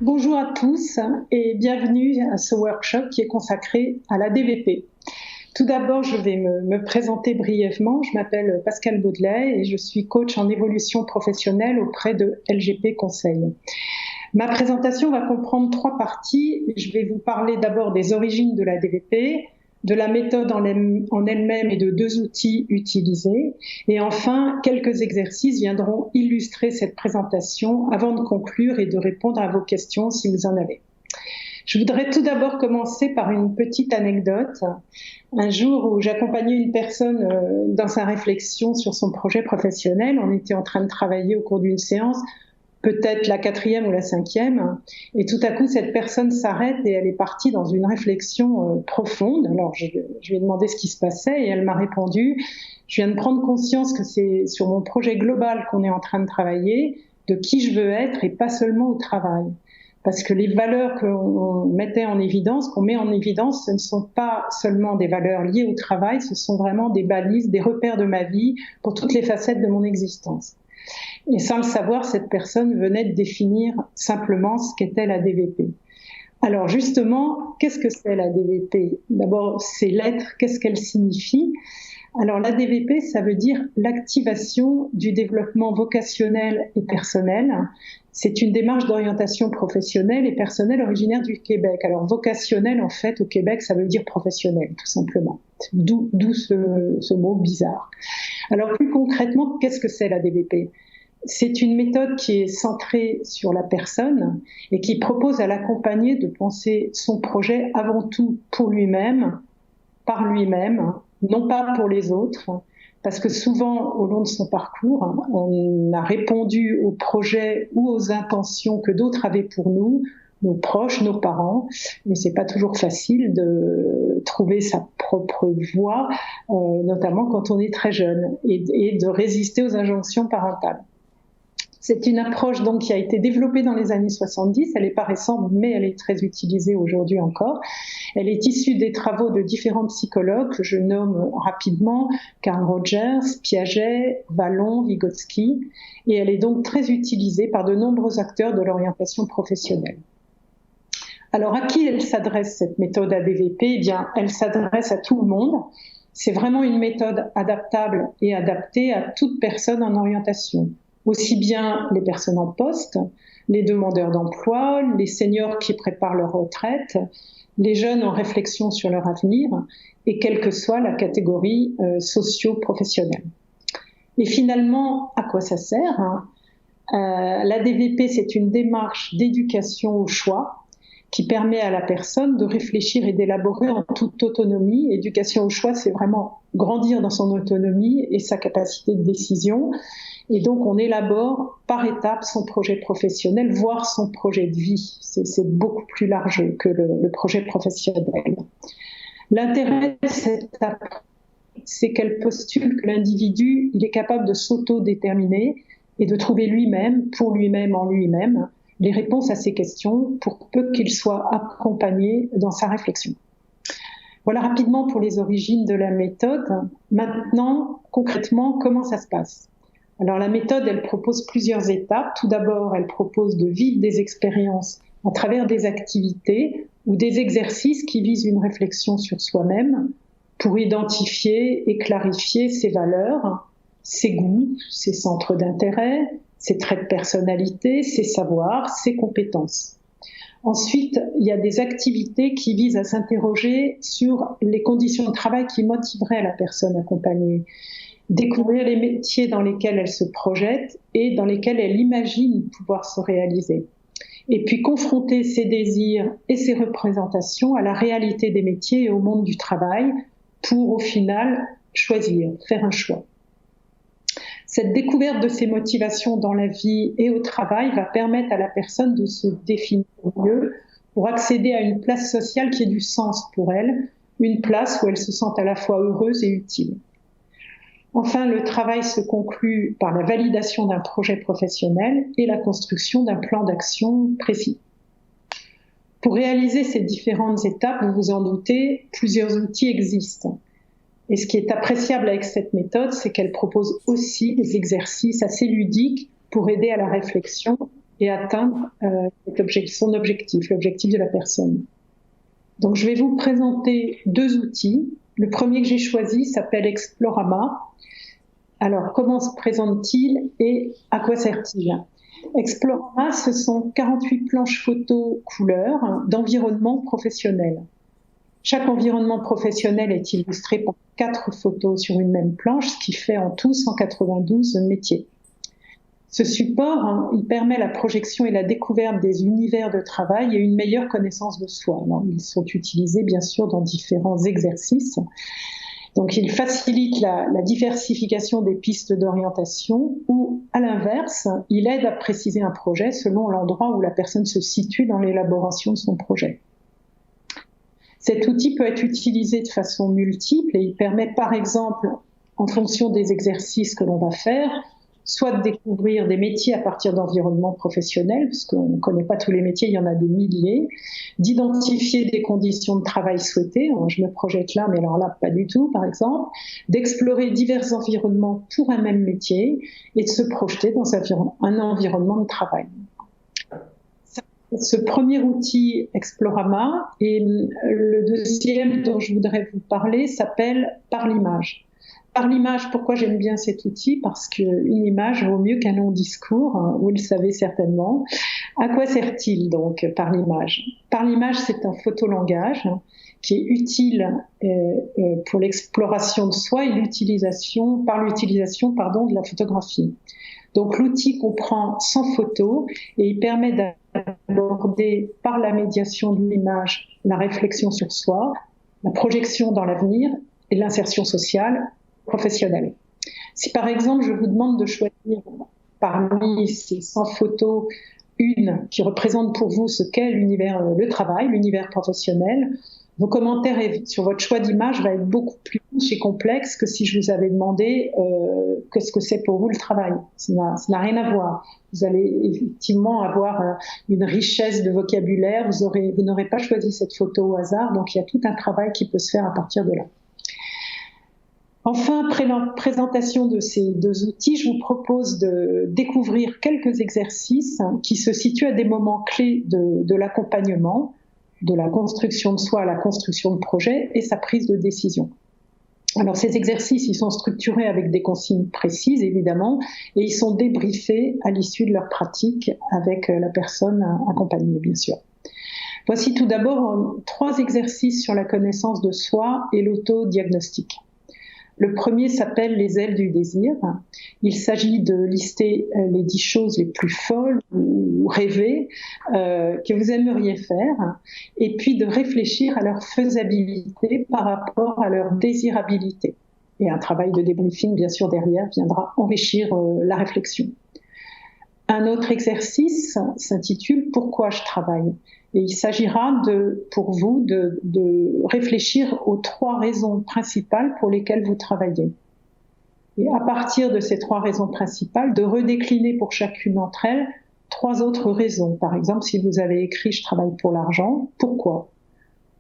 Bonjour à tous et bienvenue à ce workshop qui est consacré à la DVP. Tout d'abord, je vais me présenter brièvement. Je m'appelle Pascale Baudelet et je suis coach en évolution professionnelle auprès de LGP Conseil. Ma présentation va comprendre trois parties. Je vais vous parler d'abord des origines de la DVP, de la méthode en elle-même et de deux outils utilisés. Et enfin, quelques exercices viendront illustrer cette présentation avant de conclure et de répondre à vos questions si vous en avez. Je voudrais tout d'abord commencer par une petite anecdote. Un jour où j'accompagnais une personne dans sa réflexion sur son projet professionnel, on était en train de travailler au cours d'une séance, peut-être la 4e ou la 5e, et tout à coup cette personne s'arrête et elle est partie dans une réflexion profonde. Alors je lui ai demandé ce qui se passait et elle m'a répondu: je viens de prendre conscience que c'est sur mon projet global qu'on est en train de travailler, de qui je veux être et pas seulement au travail. Parce que les valeurs qu'on mettait en évidence, qu'on met en évidence, ce ne sont pas seulement des valeurs liées au travail, ce sont vraiment des balises, des repères de ma vie pour toutes les facettes de mon existence. Et sans le savoir, cette personne venait de définir simplement ce qu'était la DVP. Alors justement, qu'est-ce que c'est la DVP? D'abord, ces lettres, qu'est-ce qu'elles signifient? Alors la DVP, ça veut dire l'activation du développement vocationnel et personnel. C'est une démarche d'orientation professionnelle et personnelle originaire du Québec. Alors vocationnel, en fait, au Québec, ça veut dire professionnel, tout simplement. D'où ce mot bizarre. Alors plus concrètement, qu'est-ce que c'est la DVP? C'est une méthode qui est centrée sur la personne et qui propose à l'accompagner de penser son projet avant tout pour lui-même, par lui-même, non pas pour les autres, parce que souvent, au long de son parcours, on a répondu aux projets ou aux intentions que d'autres avaient pour nous, nos proches, nos parents, mais c'est pas toujours facile de trouver sa propre voie, notamment quand on est très jeune, et de résister aux injonctions parentales. C'est une approche donc qui a été développée dans les années 70, elle n'est pas récente, mais elle est très utilisée aujourd'hui encore. Elle est issue des travaux de différents psychologues, que je nomme rapidement Carl Rogers, Piaget, Vallon, Vygotsky, et elle est donc très utilisée par de nombreux acteurs de l'orientation professionnelle. Alors à qui elle s'adresse cette méthode ADVP? Eh bien, elle s'adresse à tout le monde. C'est vraiment une méthode adaptable et adaptée à toute personne en orientation. Aussi bien les personnes en poste, les demandeurs d'emploi, les seniors qui préparent leur retraite, les jeunes en réflexion sur leur avenir, et quelle que soit la catégorie socio-professionnelle. Et finalement, à quoi ça sert? La DVP, c'est une démarche d'éducation au choix qui permet à la personne de réfléchir et d'élaborer en toute autonomie. Éducation au choix, c'est vraiment grandir dans son autonomie et sa capacité de décision. Et donc, on élabore par étapes son projet professionnel, voire son projet de vie. C'est beaucoup plus large que le projet professionnel. L'intérêt de cette approche, c'est qu'elle postule que l'individu, il est capable de s'auto-déterminer et de trouver lui-même, pour lui-même, en lui-même, les réponses à ces questions pour peu qu'il soit accompagné dans sa réflexion. Voilà rapidement pour les origines de la méthode. Maintenant, concrètement, comment ça se passe? Alors la méthode, elle propose plusieurs étapes. Tout d'abord, elle propose de vivre des expériences à travers des activités ou des exercices qui visent une réflexion sur soi-même pour identifier et clarifier ses valeurs, ses goûts, ses centres d'intérêt, ses traits de personnalité, ses savoirs, ses compétences. Ensuite, il y a des activités qui visent à s'interroger sur les conditions de travail qui motiveraient la personne accompagnée. Découvrir les métiers dans lesquels elle se projette et dans lesquels elle imagine pouvoir se réaliser. Et puis confronter ses désirs et ses représentations à la réalité des métiers et au monde du travail pour, au final, choisir, faire un choix. Cette découverte de ses motivations dans la vie et au travail va permettre à la personne de se définir mieux pour accéder à une place sociale qui ait du sens pour elle, une place où elle se sent à la fois heureuse et utile. Enfin, le travail se conclut par la validation d'un projet professionnel et la construction d'un plan d'action précis. Pour réaliser ces différentes étapes, vous vous en doutez, plusieurs outils existent. Et ce qui est appréciable avec cette méthode, c'est qu'elle propose aussi des exercices assez ludiques pour aider à la réflexion et atteindre son objectif, l'objectif de la personne. Donc, je vais vous présenter 2 outils. Le premier que j'ai choisi s'appelle Explorama. Alors, comment se présente-t-il et à quoi sert-il? Explorama, ce sont 48 planches photos couleurs d'environnement professionnel. Chaque environnement professionnel est illustré par 4 photos sur une même planche, ce qui fait en tout 192 métiers. Ce support, il permet la projection et la découverte des univers de travail et une meilleure connaissance de soi. Alors, ils sont utilisés bien sûr dans différents exercices. Donc, il facilite la diversification des pistes d'orientation ou, à l'inverse, il aide à préciser un projet selon l'endroit où la personne se situe dans l'élaboration de son projet. Cet outil peut être utilisé de façon multiple et il permet, par exemple, en fonction des exercices que l'on va faire, soit de découvrir des métiers à partir d'environnements professionnels, parce qu'on ne connaît pas tous les métiers, il y en a des milliers, d'identifier des conditions de travail souhaitées, je me projette là, mais alors là, pas du tout, par exemple, d'explorer divers environnements pour un même métier et de se projeter dans un environnement de travail. Ce premier outil, Explorama, et le deuxième dont je voudrais vous parler s'appelle Par l'image. Par l'image, pourquoi j'aime bien cet outil? Parce qu'une image vaut mieux qu'un long discours, vous le savez certainement. À quoi sert-il donc par l'image? Par l'image, c'est un photolangage qui est utile pour l'exploration de soi et l'utilisation de la photographie. Donc l'outil comprend 100 photos et il permet d'aborder par la médiation de l'image la réflexion sur soi, la projection dans l'avenir et l'insertion sociale professionnelle. Si par exemple je vous demande de choisir parmi ces 100 photos une qui représente pour vous ce qu'est l'univers, le travail, l'univers professionnel, vos commentaires sur votre choix d'image va être beaucoup plus riche et complexe que si je vous avais demandé qu'est-ce que c'est pour vous le travail. Ça n'a rien à voir. Vous allez effectivement avoir une richesse de vocabulaire, vous n'aurez pas choisi cette photo au hasard, donc il y a tout un travail qui peut se faire à partir de là. Enfin, après la présentation de ces 2 outils, je vous propose de découvrir quelques exercices qui se situent à des moments clés de l'accompagnement, de la construction de soi à la construction de projet et sa prise de décision. Alors ces exercices, ils sont structurés avec des consignes précises évidemment et ils sont débriefés à l'issue de leur pratique avec la personne accompagnée bien sûr. Voici tout d'abord 3 exercices sur la connaissance de soi et l'autodiagnostic. Le premier s'appelle les ailes du désir. Il s'agit de lister les 10 choses les plus folles ou rêvées que vous aimeriez faire et puis de réfléchir à leur faisabilité par rapport à leur désirabilité. Et un travail de débriefing, bien sûr, derrière viendra enrichir la réflexion. Un autre exercice s'intitule « Pourquoi je travaille ?» et il s'agira pour vous de réfléchir aux 3 raisons principales pour lesquelles vous travaillez. Et à partir de ces 3 raisons principales, de redécliner pour chacune d'entre elles 3 autres raisons. Par exemple, si vous avez écrit « Je travaille pour l'argent », pourquoi?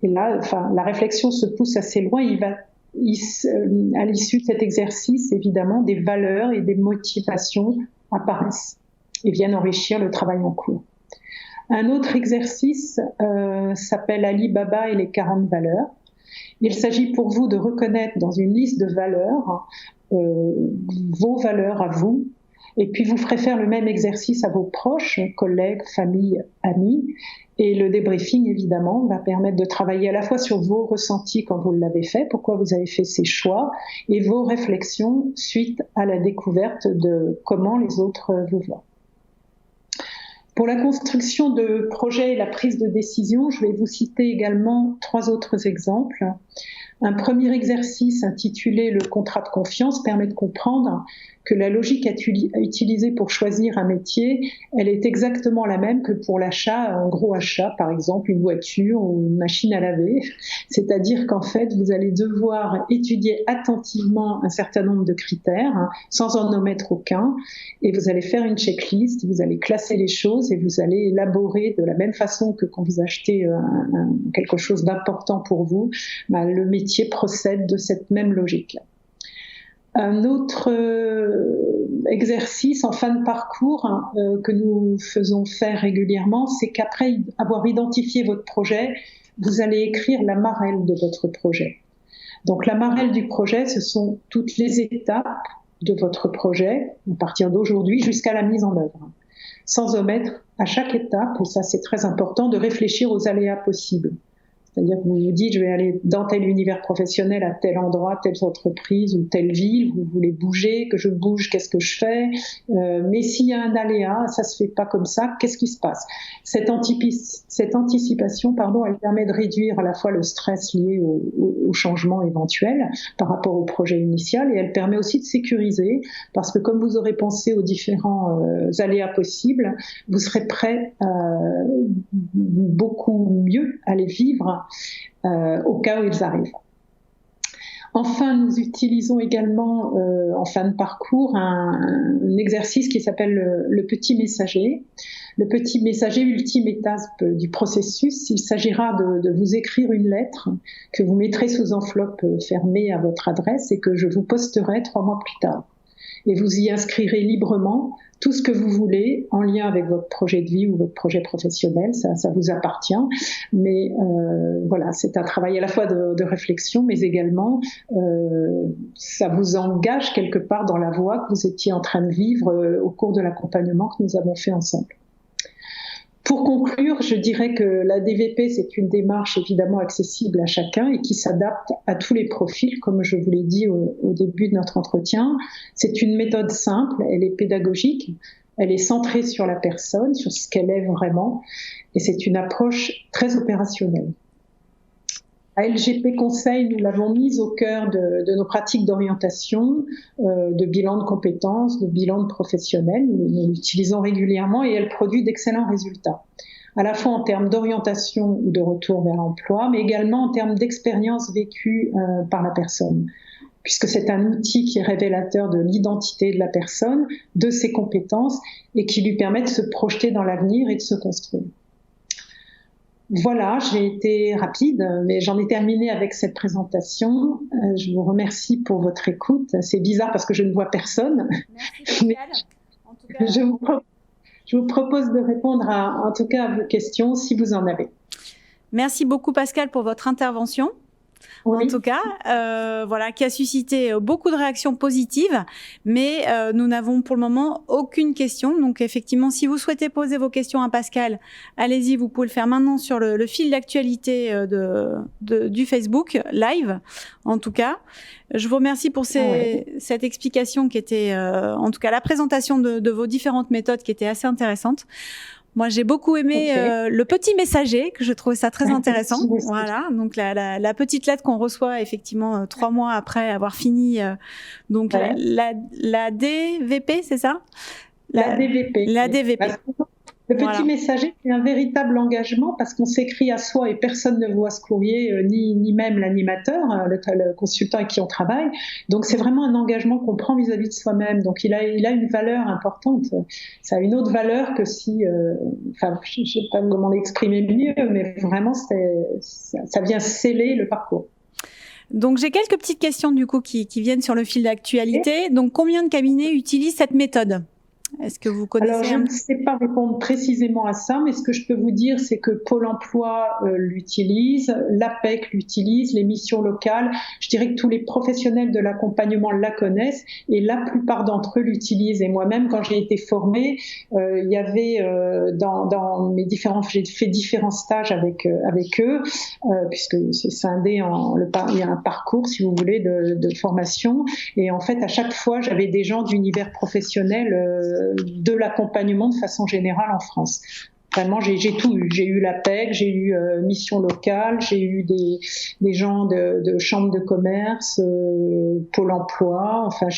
Et là, la réflexion se pousse assez loin. À l'issue de cet exercice, évidemment, des valeurs et des motivations apparaissent et viennent enrichir le travail en cours. Un autre exercice s'appelle Ali Baba et les 40 valeurs. Il s'agit pour vous de reconnaître dans une liste de valeurs vos valeurs à vous, et puis vous ferez faire le même exercice à vos proches, collègues, famille, amis, et le débriefing évidemment va permettre de travailler à la fois sur vos ressentis quand vous l'avez fait, pourquoi vous avez fait ces choix, et vos réflexions suite à la découverte de comment les autres vous voient. Pour la construction de projets et la prise de décision, je vais vous citer également 3 autres exemples. Un premier exercice intitulé « Le contrat de confiance » permet de comprendre que la logique à utiliser pour choisir un métier, elle est exactement la même que pour l'achat, un gros achat, par exemple une voiture ou une machine à laver. C'est-à-dire qu'en fait, vous allez devoir étudier attentivement un certain nombre de critères, sans en omettre aucun, et vous allez faire une checklist, vous allez classer les choses et vous allez élaborer de la même façon que quand vous achetez quelque chose d'important pour vous, le métier procède de cette même logique. Un autre exercice en fin de parcours que nous faisons faire régulièrement, c'est qu'après avoir identifié votre projet, vous allez écrire la marelle de votre projet. Donc la marelle du projet, ce sont toutes les étapes de votre projet, à partir d'aujourd'hui jusqu'à la mise en œuvre, sans omettre à chaque étape, et ça c'est très important, de réfléchir aux aléas possibles. C'est-à-dire que vous vous dites, je vais aller dans tel univers professionnel, à tel endroit, telle entreprise ou telle ville, vous voulez bouger, que je bouge, qu'est-ce que je fais, mais s'il y a un aléa, ça se fait pas comme ça, qu'est-ce qui se passe? Cette anticipation, elle permet de réduire à la fois le stress lié au changement éventuel par rapport au projet initial, et elle permet aussi de sécuriser, parce que comme vous aurez pensé aux différents aléas possibles, vous serez prêt beaucoup mieux à les vivre au cas où ils arrivent. Enfin, nous utilisons également en fin de parcours un exercice qui s'appelle le petit messager. Le petit messager, ultime étape du processus, il s'agira de vous écrire une lettre que vous mettrez sous enveloppe fermée à votre adresse et que je vous posterai 3 mois plus tard. Et vous y inscrirez librement tout ce que vous voulez en lien avec votre projet de vie ou votre projet professionnel, ça vous appartient. Mais voilà, c'est un travail à la fois de réflexion, mais également ça vous engage quelque part dans la voie que vous étiez en train de vivre au cours de l'accompagnement que nous avons fait ensemble. Pour conclure, je dirais que la DVP, c'est une démarche évidemment accessible à chacun et qui s'adapte à tous les profils, comme je vous l'ai dit au début de notre entretien. C'est une méthode simple, elle est pédagogique, elle est centrée sur la personne, sur ce qu'elle est vraiment, et c'est une approche très opérationnelle. À LGP Conseil, nous l'avons mise au cœur de nos pratiques d'orientation, de bilan de compétences, de bilan de professionnels. Nous l'utilisons régulièrement et elle produit d'excellents résultats, à la fois en termes d'orientation ou de retour vers l'emploi, mais également en termes d'expérience vécue par la personne, puisque c'est un outil qui est révélateur de l'identité de la personne, de ses compétences et qui lui permet de se projeter dans l'avenir et de se construire. Voilà, j'ai été rapide, mais j'en ai terminé avec cette présentation. Je vous remercie pour votre écoute. C'est bizarre parce que je ne vois personne. Merci Pascal. En tout cas, je vous propose de répondre en tout cas à vos questions si vous en avez. Merci beaucoup Pascal pour votre intervention. Oui. En tout cas, voilà, qui a suscité beaucoup de réactions positives, mais nous n'avons pour le moment aucune question. Donc effectivement, si vous souhaitez poser vos questions à Pascal, allez-y, vous pouvez le faire maintenant sur le fil d'actualité du Facebook Live. En tout cas, je vous remercie pour cette explication qui était, en tout cas, la présentation de vos différentes méthodes qui était assez intéressante. Moi, j'ai beaucoup aimé le petit messager, que je trouvais ça très intéressant. Voilà, donc la petite lettre qu'on reçoit effectivement 3 mois après avoir fini. Donc la DVP, c'est ça? La DVP. La DVP. Le petit messager, c'est un véritable engagement parce qu'on s'écrit à soi et personne ne voit ce courrier, ni même l'animateur, le consultant avec qui on travaille. Donc c'est vraiment un engagement qu'on prend vis-à-vis de soi-même. Donc il a une valeur importante. Ça a une autre valeur que si, enfin je ne sais pas comment l'exprimer mieux, mais vraiment ça vient sceller le parcours. Donc j'ai quelques petites questions du coup qui viennent sur le fil d'actualité. Donc combien de cabinets utilisent cette méthode ? Est-ce que vous connaissez? Alors, je ne sais pas répondre précisément à ça, mais ce que je peux vous dire, c'est que Pôle emploi l'utilise, l'APEC l'utilise, les missions locales. Je dirais que tous les professionnels de l'accompagnement la connaissent et la plupart d'entre eux l'utilisent. Et moi-même, quand j'ai été formée, il y avait dans mes j'ai fait différents stages avec eux, puisque c'est scindé il y a un parcours, si vous voulez, de formation. Et en fait, à chaque fois, j'avais des gens d'univers professionnel de l'accompagnement de façon générale en France. Vraiment, j'ai tout eu. J'ai eu l'APEC, j'ai eu mission locale, j'ai eu des gens de chambre de commerce, Pôle emploi. Enfin,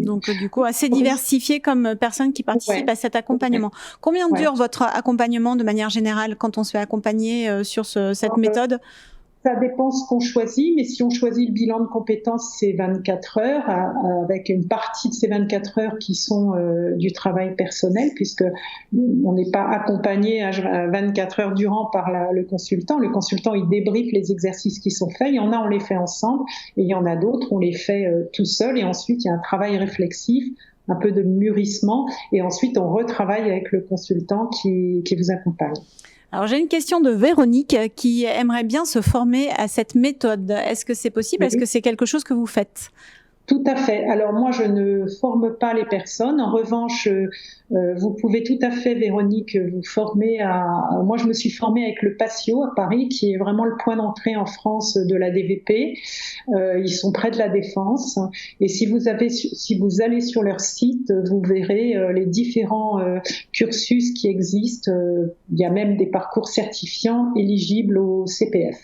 donc du coup assez diversifié comme personnes qui participent à cet accompagnement. Combien dure votre accompagnement de manière générale quand on se fait accompagner sur cette méthode? Ça dépend ce qu'on choisit, mais si on choisit le bilan de compétences, c'est 24 heures, avec une partie de ces 24 heures qui sont du travail personnel, puisque on n'est pas accompagné à 24 heures durant par le consultant. Le consultant, il débriefe les exercices qui sont faits. Il y en a, on les fait ensemble, et il y en a d'autres, on les fait tout seul, et ensuite, il y a un travail réflexif, un peu de mûrissement, et ensuite, on retravaille avec le consultant qui vous accompagne. Alors j'ai une question de Véronique qui aimerait bien se former à cette méthode. Est-ce que c'est possible ? Oui. Est-ce que c'est quelque chose que vous faites ? Tout à fait. Alors moi, je ne forme pas les personnes. En revanche, vous pouvez tout à fait, Véronique, vous former Moi, je me suis formée avec le Patio à Paris, qui est vraiment le point d'entrée en France de la DVP. Ils sont près de la Défense. Et si vous allez sur leur site, vous verrez les différents cursus qui existent. Il y a même des parcours certifiants éligibles au CPF.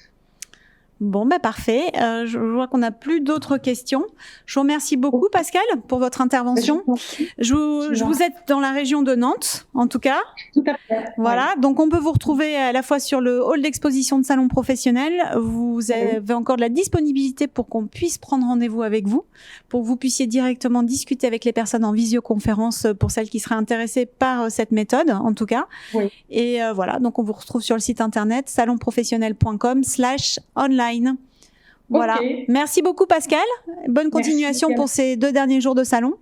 Bon, bah parfait. Je vois qu'on n'a plus d'autres questions. Je vous remercie beaucoup, Pascale, pour votre intervention. Vous êtes dans la région de Nantes, en tout cas. Tout à fait. Voilà, oui. Donc on peut vous retrouver à la fois sur le hall d'exposition de salon professionnel. Vous avez encore de la disponibilité pour qu'on puisse prendre rendez-vous avec vous, pour que vous puissiez directement discuter avec les personnes en visioconférence pour celles qui seraient intéressées par cette méthode, en tout cas. Oui. Et voilà, donc on vous retrouve sur le site internet salonprofessionnel.com/online. Voilà. Okay. Merci beaucoup, Pascale. Bonne continuation pour ces 2 derniers jours de salon.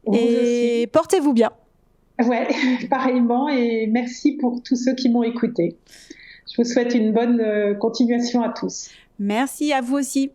Vous et aussi. Portez-vous bien. Ouais, pareillement. Et merci pour tous ceux qui m'ont écouté. Je vous souhaite une bonne continuation à tous. Merci à vous aussi.